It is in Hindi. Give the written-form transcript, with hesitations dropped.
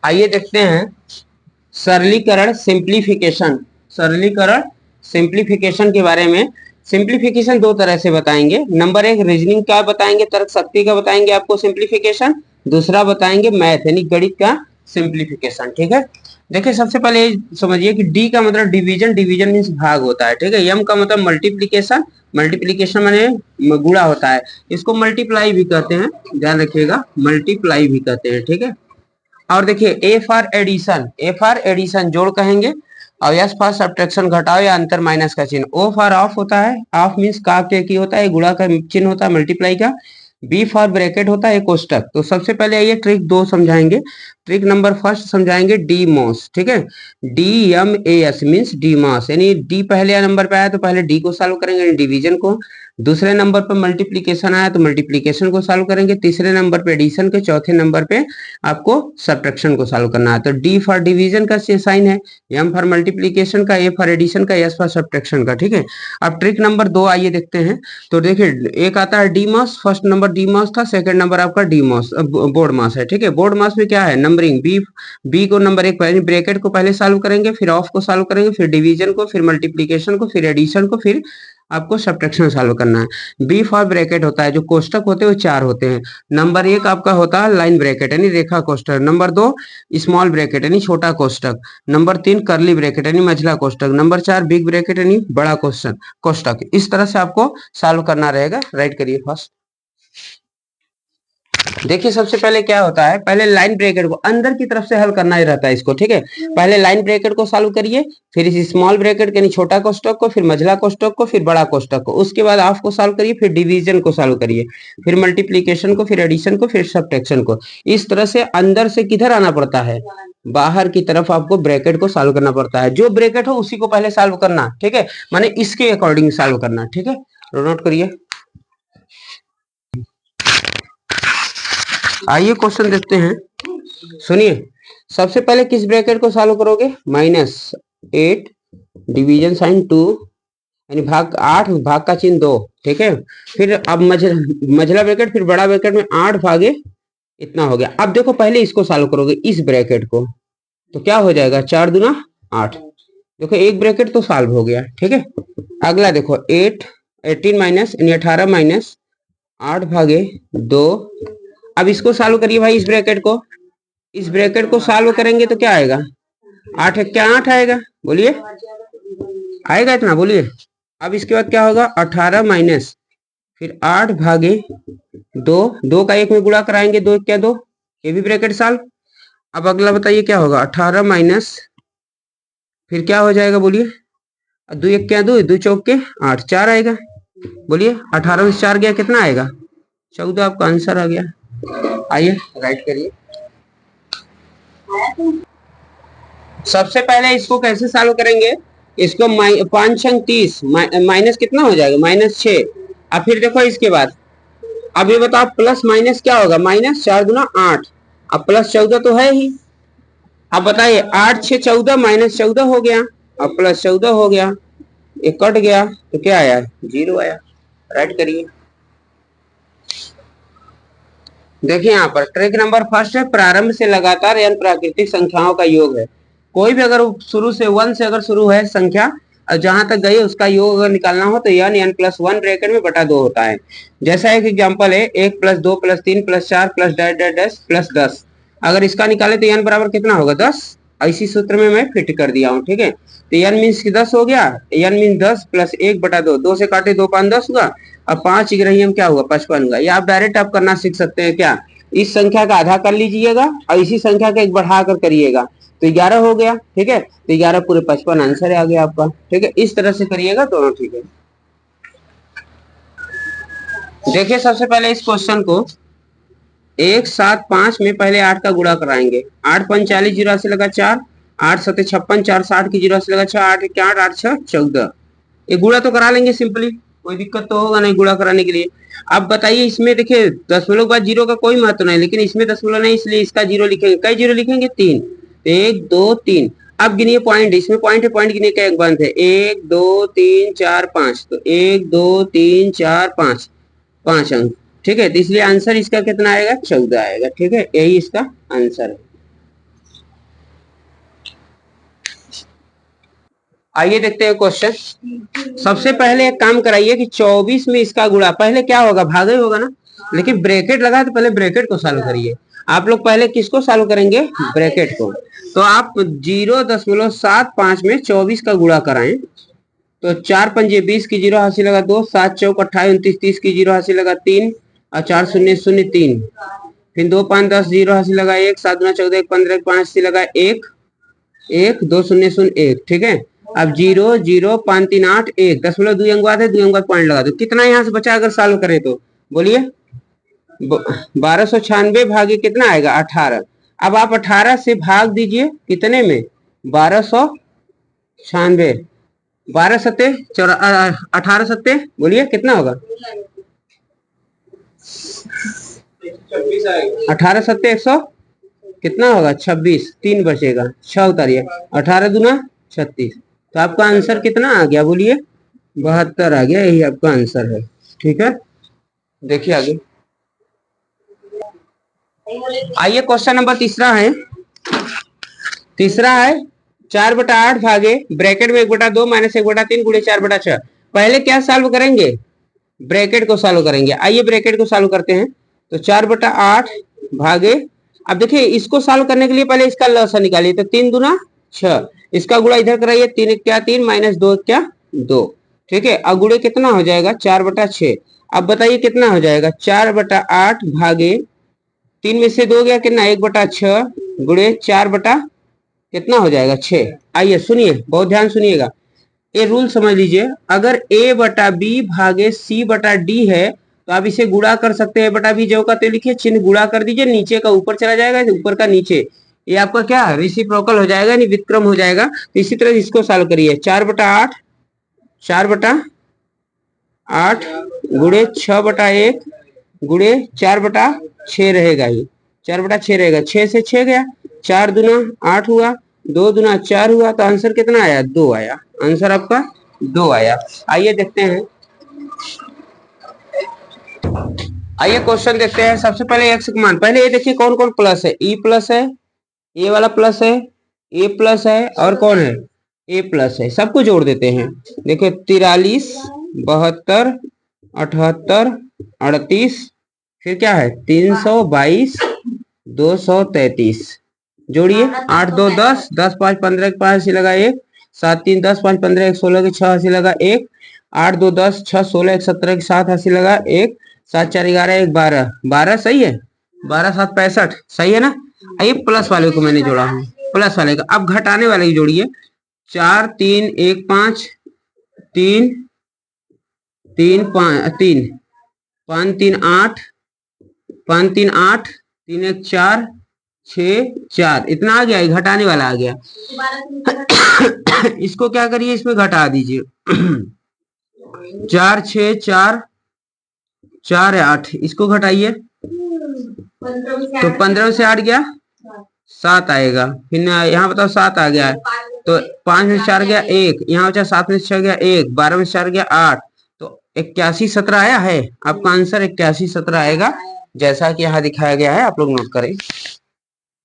आइए देखते हैं सरलीकरण सिंप्लीफिकेशन। सरलीकरण सिंप्लीफिकेशन के बारे में। सिंप्लीफिकेशन दो तरह से बताएंगे। नंबर एक रीजनिंग का बताएंगे, तर्क शक्ति का बताएंगे आपको सिंप्लीफिकेशन। दूसरा बताएंगे मैथ यानी गणित का सिंप्लीफिकेशन। ठीक है, देखिए सबसे पहले समझिए कि डी का मतलब डिवीजन, डिवीजन मीन्स भाग होता है। ठीक है, एम का मतलब मल्टीप्लीकेशन, मल्टीप्लीकेशन माने गुणा होता है। इसको मल्टीप्लाई भी कहते हैं, ध्यान रखिएगा, मल्टीप्लाई भी कहते हैं। ठीक है, और देखिए A for addition, A for addition जोड़ कहेंगे, और एस फॉर सब्ट्रैक्शन घटाओ या अंतर माइनस का चिन्ह। ओ फॉर ऑफ होता है, ऑफ मीन्स का के की होता है, गुणा का चिन्ह होता है मल्टीप्लाई का। बी फॉर ब्रैकेट होता है कोष्टक। तो सबसे पहले आइए ट्रिक दो समझाएंगे। ट्रिक नंबर फर्स्ट समझाएंगे डी मॉस। ठीक है, D M A S means DMAS, यानी डी पहले नंबर पे आया तो पहले डी को सॉल्व करेंगे डिवीजन को। दूसरे नंबर पर मल्टीप्लीकेशन आया तो मल्टीप्लीकेशन को सॉल्व करेंगे। तीसरे नंबर पे एडिशन के, चौथे नंबर पे आपको सब्ट्रैक्शन को सॉल्व करना है। तो डी फॉर डिवीजन का साइन है, एम फॉर मल्टीप्लीकेशन का, ए फॉर एडिशन का, एस फॉर सब्ट्रैक्शन का। ठीक है, अब ट्रिक नंबर दो आइए देखते हैं। तो देखिए एक आता है डी मास, फर्स्ट नंबर डी मास था, सेकंड नंबर आपका डी मास बोर्ड मास है। ठीक है, बोर्ड मास में क्या है नंबरिंग, बी बी को नंबर एक पहले ब्रैकेट को पहले सॉल्व करेंगे, फिर ऑफ को सॉल्व करेंगे, फिर डिवीजन को, फिर मल्टीप्लीकेशन को, फिर एडिशन को, फिर आपको सब्ट्रैक्शन सॉल्व करना है। बी फॉर ब्रैकेट होता है, जो कोष्टक होते हैं वो चार होते हैं। नंबर एक आपका होता है लाइन ब्रैकेट यानी रेखा कोष्टक, नंबर दो स्मॉल ब्रैकेट यानी छोटा कोष्टक, नंबर तीन कर्ली ब्रैकेट यानी मझला कोष्टक, नंबर चार बिग ब्रैकेट यानी बड़ा कोष्टक कोष्टक। इस तरह से आपको सॉल्व करना रहेगा। राइट करिए फर्स्ट। देखिए सबसे पहले क्या होता है, पहले लाइन ब्रैकेट को अंदर की तरफ से हल करना ही रहता है इसको। ठीक है, पहले लाइन ब्रैकेट को सॉल्व करिए, फिर इस स्मॉल ब्रैकेट यानी छोटा कोष्टक को, फिर मझला कोष्टक को, फिर बड़ा कोष्टक को, उसके बाद हाफ को सॉल्व करिए, फिर डिवीजन को सॉल्व करिए, फिर मल्टीप्लीकेशन को, फिर एडिशन को, फिर सब्ट्रैक्शन को। इस तरह से अंदर से किधर आना पड़ता है, बाहर की तरफ आपको ब्रैकेट को सॉल्व करना पड़ता है। जो ब्रैकेट हो उसी को पहले सॉल्व करना। ठीक है, माने इसके अकॉर्डिंग सॉल्व करना। ठीक है, नोट करिए। आइए क्वेश्चन देखते हैं, सुनिए। सबसे पहले किस ब्रैकेट को सॉल्व करोगे, -8 डिवीजन साइन 2 यानी भाग 8, भाग का चिन्ह 2। ठीक है, फिर अब मझला ब्रैकेट, फिर बड़ा ब्रैकेट में 8 भागे इतना हो गया। अब देखो पहले इसको सॉल्व करोगे इस ब्रैकेट को, तो क्या हो जाएगा 4 दूना 8। देखो एक ब्रैकेट तो सॉल्व हो गया। ठीक है, अगला देखो 18 माइनस यानी 18 माइनस 8 भागे 2। अब इसको सॉल्व करिए भाई, इस ब्रैकेट को, इस ब्रैकेट को सॉल्व करेंगे तो क्या आएगा, 8 क्या 8 आएगा, बोलिए आएगा इतना, बोलिए। अब इसके बाद क्या होगा 18 माइनस फिर 8 भागे 2, 2 का एक में गुणा कराएंगे, 2 क्या 2, ये भी ब्रैकेट सॉल्व। अब अगला बताइए क्या होगा, 18 माइनस फिर क्या हो जाएगा, बोलिए 2 एक क्या 2, 2 चौक के 8, 4 आएगा। बोलिए 18 में 4 गया कितना आएगा, 14 आपका आंसर आ गया। आइए राइट करिए। सबसे पहले इसको कैसे सॉल्व करेंगे, इसको 5 अंक 30 माइनस कितना हो जाएगा, -6। अब फिर देखो इसके बाद, अब ये बताओ प्लस माइनस क्या होगा, -4 दूना 8, अब प्लस 14 तो है ही। अब बताइए 8 6 14 -14 हो गया, अब प्लस 14 हो गया, ये कट गया तो क्या आया 0 आया। राइट करिए। देखिए यहाँ पर ट्रिक नंबर फर्स्ट है, प्रारंभ से लगातार यानी प्राकृतिक संख्याओं का योग है। कोई भी अगर शुरू से 1 से अगर शुरू है संख्या और जहां तक गई उसका योग अगर निकालना हो तो n+1 ब्रैकेट में बटा 2 होता है। जैसा एक एग्जांपल है 1 + 2 + 3 + 4 + डैश डैश डैश प्लस 10। अगर इसका निकाले तो n बराबर कितना होगा 10। इसी सूत्र में मैं फिट कर दिया हूँ। ठीक है, तो n मीन्स 10 हो गया, n मीन्स 10 + 1 बटा 2, 2 से काटे 2 5 10 हुआ, अब 5 ग्रही हम क्या हुआ 55 हुआ। या आप डायरेक्ट आप करना सीख सकते हैं क्या, इस संख्या का आधा कर लीजिएगा और इसी संख्या का एक बढ़ाकर करिएगा तो 11 हो गया। ठीक है, तो 11 पूरे 55 आंसर आ गया आपका। ठीक है, इस तरह से करिएगा दोनों। ठीक है, देखिए सबसे पहले इस क्वेश्चन को 1 7 5 में पहले 8 का गुणा कराएंगे, 8 5 40 0 से लगा 4, 8 7 56 4 60 की 0 से लगा 6, 8 1 8 8 6 14। ये गुणा तो करा लेंगे सिंपली, कोई दिक्कत तो होगा नहीं गुणा कराने के लिए। अब बताइए इसमें देखिए दशमलव के बाद जीरो का कोई महत्व नहीं, लेकिन इसमें दशमलव नहीं इसलिए इसका जीरो लिखेंगे। कई जीरो लिखेंगे 3, 1 2 3। अब गिनिए पॉइंट, इसमें पॉइंट है, पॉइंट गिनिए का एक बंद है 1 2 3 4 5, तो 1 2 3 4 5, 5 अंक। ठीक है, तो इसलिए आंसर इसका कितना आएगा 14 आएगा। ठीक है, यही इसका आंसर है। आइए देखते हैं क्वेश्चन। सबसे पहले एक काम कराइए कि 24 में इसका गुणा, पहले क्या होगा, भागा ही होगा ना, लेकिन ब्रैकेट लगा तो पहले ब्रैकेट को सॉल्व करिए। आप लोग पहले किसको सॉल्व करेंगे, ब्रैकेट को। तो आप 0.75 में 24 का गुणा कराएं तो 4 पंजे 20 की 0 हासिल लगा 2, 7 चौक 28 29 30 की 0 हासिल लगा 3 और 4 शून्य 0 3, फिर 2 5 10 0 हासिल लगा 1, 7 गुना 14 1 15 5 हासिल लगा 1 1 2 शून्य 0 1। ठीक है, अब 0 0 5 3 8 1 दशमलव 2 अंक है, 2 अंक पॉइंट लगा दो। कितना यहाँ से बचा अगर सॉल्व करें तो बोलिए, 1296 भागे कितना आएगा 18। अब आप 18 से भाग दीजिए कितने में, 1296, 12 सत्ते 18 सत्ते, बोलिए कितना होगा, 18 सत्ते 100 कितना होगा 26, 3 बचेगा, 6 उतारिए, 18 दूना 36, तो आपका आंसर कितना आ गया, बोलिए 72 आ गया, यही आपका आंसर है। ठीक है, देखिए आगे। आइए क्वेश्चन नंबर तीसरा है। तीसरा है 4/8 भागे ब्रैकेट में 1/2 माइनस 1/3 गुणे 4/6। पहले क्या सॉल्व करेंगे, ब्रैकेट को सॉल्व करेंगे। आइए ब्रैकेट को सॉल्व करते हैं। तो 4/8 भागे, अब देखिए इसको सॉल्व करने के लिए पहले इसका लसा निकालिए, तो 3 दूना 6, इसका गुणा इधर कराइए, 3 क्या 3 माइनस 2 क्या 2। ठीक है, अब गुणे कितना हो जाएगा 4/6। अब बताइए कितना हो जाएगा, 4/8 भागे 3 में से 2 गया कितना 1/6 गुणे 4 कितना हो जाएगा 6। आइए सुनिए, बहुत ध्यान सुनिएगा, ये रूल समझ लीजिए। अगर a/b भागे c/d है तो आप इसे गुणा कर सकते हैं, a/b जो का तो लिखिए चिन्ह गुणा कर दीजिए, नीचे का ऊपर चला जाएगा, ऊपर का नीचे, ये आपका क्या रेसिप्रोकल हो जाएगा, नहीं व्युत्क्रम हो जाएगा। तो इसी तरह इसको सॉल्व करिए, 4/8 4/8 गुणे 6/1 गुणे 4/6 रहेगा, ये 4/6 रहेगा, 6 से 6 गया, 4 दूना 8 हुआ, 2 दूना 4 हुआ, तो आंसर कितना आया 2 आया, आंसर आपका 2 आया। आइए देखते हैं, आइए क्वेश्चन देखते हैं। सबसे पहले एक्स का मान, पहले ये देखिए कौन कौन प्लस है, ई प्लस है, ए वाला प्लस है, ए प्लस है, और कौन है ए प्लस है, सबको जोड़ देते हैं। देखो 43 72 78 38, फिर क्या है 322 233, जोड़िए 8 2 10 10 5 15 5 से लगा 1, 7 3 10 5 15 1 16 के 6 से लगा 1, 8 2 10 6 16 1 17 के 7 से लगा 1, 7 4 11 1 12 12 सही है, 12 7 65 सही है ना। आइए प्लस वाले को मैंने जोड़ा हूँ, प्लस वाले का, अब घटाने वाले की जोड़िए, 4 3 1 5 3 3 5 3 5 3 8 5 3 8 3 1 4 6 4, इतना आ गया, घटाने वाला आ गया। इसको क्या करिए, इसमें घटा दीजिए, 4 6 4 4 8, इसको घटाइए तो 15 से 8 गया 7 आएगा, फिर यहाँ बताओ 7 आ गया, तो 5 में 4 गया 1, यहाँ बचा 7 में 6 गया 1, 12 में 4 गया 8, तो 81 17 आया है, आपका आंसर 81 17 आएगा, जैसा कि यहाँ दिखाया गया है, आप लोग नोट करें।